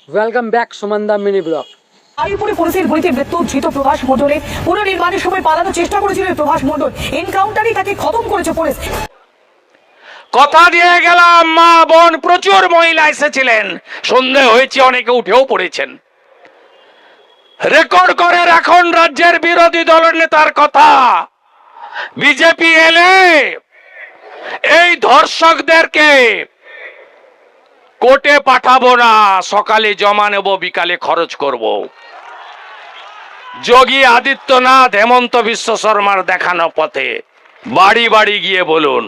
Welcome back Sumanda mini blog. আলিপুরে পুলিশের গুলিতে মৃত্যু ধৃত প্রভাস মণ্ডলের। পুনর্নির্মাণের সময় পালানোর চেষ্টা করেছিল প্রভাস মণ্ডল, এনকাউন্টারই তাকে খতম করেছে পুলিশ। কথা দিয়ে গেলাম, মা বোন প্রচুর মহিলা এসেছিলেন, সন্দেহ হয়েছে অনেকে উঠেও পড়েছেন। রেকর্ড করে রাখুন রাজ্যের বিরোধী দলের নেতার কথা। বিজেপি এলে এই ধর্ষকদেরকে কোর্টে পাঠাবো না, সকালে জমা নেব, বিকালে খরচ করব। যোগী আদিত্যনাথ হেমন্ত বিশ্ব শর্মার দেখানো পথে বাড়ি বাড়ি গিয়ে বলুন।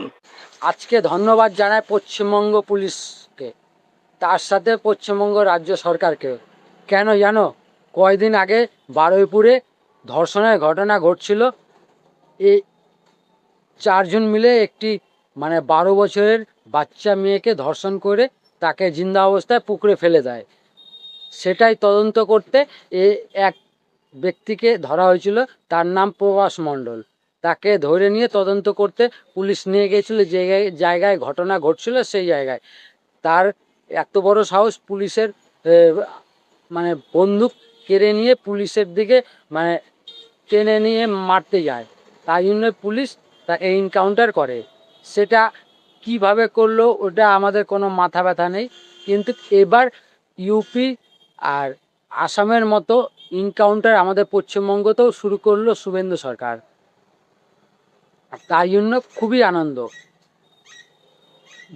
আজকে ধন্যবাদ জানাই পশ্চিমবঙ্গ পুলিশকে, তার সাথে পশ্চিমবঙ্গ রাজ্য সরকারকে। কেন জানো, কয়েকদিন আগে বারুইপুরে ধর্ষণের ঘটনা ঘটছিল। এই চারজন মিলে একটি 12 বছরের বাচ্চা মেয়েকে ধর্ষণ করে তাকে জিন্দা অবস্থায় পুকুরে ফেলে দেয়। সেটাই তদন্ত করতে এক ব্যক্তিকে ধরা হয়েছিল, তার নাম প্রভাস মণ্ডল। তাকে ধরে নিয়ে তদন্ত করতে পুলিশ নিয়ে গিয়েছিল যে জায়গায় ঘটনা ঘটছিল, সেই জায়গায়। তার এত বড় সাহস, পুলিশের বন্দুক কেড়ে নিয়ে পুলিশের দিকে টেনে নিয়ে মারতে যায়। তাই জন্য পুলিশ তা এনকাউন্টার করে। সেটা কিভাবে করলো ওটা আমাদের কোনো মাথা ব্যথা নেই, কিন্তু এবার ইউপি আর আসামের মতো এনকাউন্টার আমাদের পশ্চিমবঙ্গতেও শুরু করলো শুভেন্দু সরকার। তাই জন্য খুবই আনন্দ।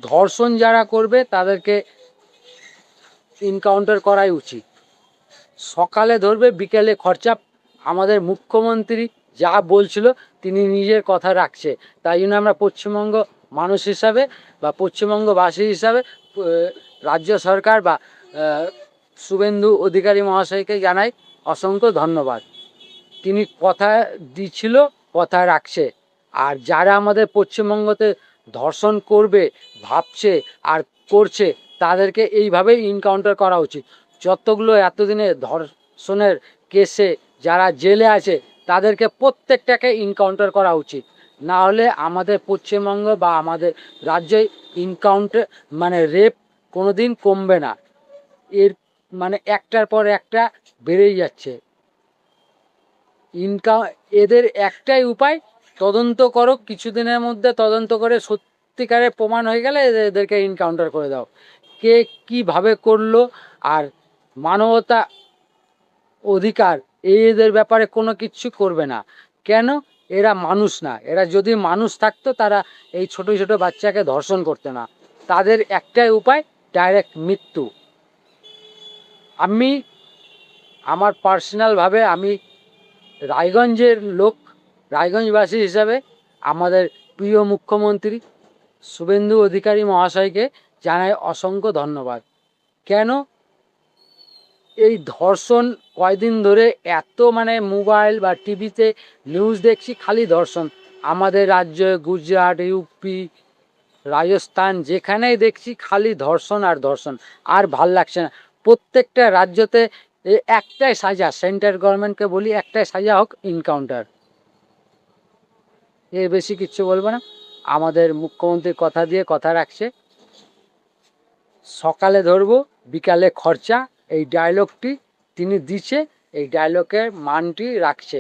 ধর্ষণ যারা করবে তাদেরকে এনকাউন্টার করাই উচিত। সকালে ধরবে, বিকেলে খরচা। আমাদের মুখ্যমন্ত্রী যা বলছিল তিনি নিজের কথা রাখছে। তাই জন্য আমরা পশ্চিমবঙ্গ মানুষ হিসাবে বা পশ্চিমবঙ্গবাসী হিসাবে রাজ্য সরকার বা শুভেন্দু অধিকারী মহাশয়কে জানাই অসংখ্য ধন্যবাদ। তিনি কথা দিচ্ছিল, কথা রাখছে। আর যারা আমাদের পশ্চিমবঙ্গতে ধর্ষণ করবে ভাবছে আর করছে, তাদেরকে এইভাবেই এনকাউন্টার করা উচিত। যতগুলো এতদিনে ধর্ষণের কেসে যারা জেলে আছে তাদেরকে প্রত্যেকটাকে এনকাউন্টার করা উচিত। না হলে আমাদের পশ্চিমবঙ্গ বা আমাদের রাজ্যে এনকাউন্টার রেপ কোনো দিন কমবে না। এর একটার পর একটা বেড়েই যাচ্ছে। এদের একটাই উপায়, তদন্ত করো, কিছুদিনের মধ্যে তদন্ত করে সত্যিকারের প্রমাণ হয়ে গেলে এদেরকে এনকাউন্টার করে দাও। কে কিভাবে করলো আর মানবতা অধিকার এদের ব্যাপারে কোনো কিছু করবে না। কেন? এরা মানুষ না। এরা যদি মানুষ থাকতো তারা এই ছোট ছোট বাচ্চাকে ধর্ষণ করতে না। তাদের একটাই উপায়, ডাইরেক্ট মৃত্যু। আমার পার্সোনালভাবে আমি রায়গঞ্জের লোক, রায়গঞ্জবাসী হিসাবে আমাদের প্রিয় মুখ্যমন্ত্রী শুভেন্দু অধিকারী মহাশয়কে জানাই অসংখ্য ধন্যবাদ। কেন? এই ধর্ষণ কয়দিন ধরে এত মোবাইল বা টিভিতে নিউজ দেখছি, খালি ধর্ষণ। আমাদের রাজ্যে গুজরাট, ইউপি, রাজস্থান, যেখানেই দেখছি খালি ধর্ষণ আর ধর্ষণ। আর ভাল লাগছে না। প্রত্যেকটা রাজ্যতে একটাই সাজা, সেন্ট্রাল গভর্নমেন্টকে বলি একটাই সাজা হোক, এনকাউন্টার। এর বেশি কিচ্ছু বলবো না। আমাদের মুখ্যমন্ত্রী কথা দিয়ে কথা রাখছে। সকালে ধরবো, বিকালে খরচা, এই ডায়লগটি তিনি দিচ্ছে, এই ডায়লগের মানটি রাখছে।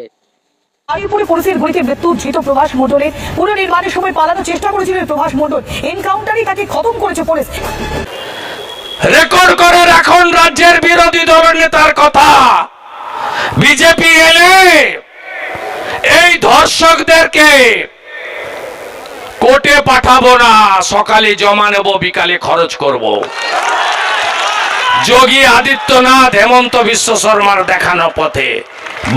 আলিপুরে পুলিশের গুলিতে মৃত্যু ধৃত প্রভাস মণ্ডলের। পুনর্নির্মাণের সময় পালানোর চেষ্টা করেছিল প্রভাস মণ্ডল, এনকাউন্টারই তাকে খতম করেছে পুলিশ। রেকর্ড করে রাখুন রাজ্যের বিরোধী দলের নেতার কথা। বিজেপি এলে এই ধর্ষকদেরকে কোর্টে পাঠাবো না, সকালে জমা নেব, বিকালে খরচ করব। যোগী আদিত্যনাথ হেমন্ত বিশ্ব শর্মার দেখানো পথে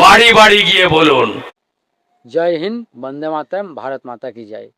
বাড়ি বাড়ি গিয়ে বলুন। জয় হিন্দ, বন্দে মাতরম, ভারত মাতা কি জয়।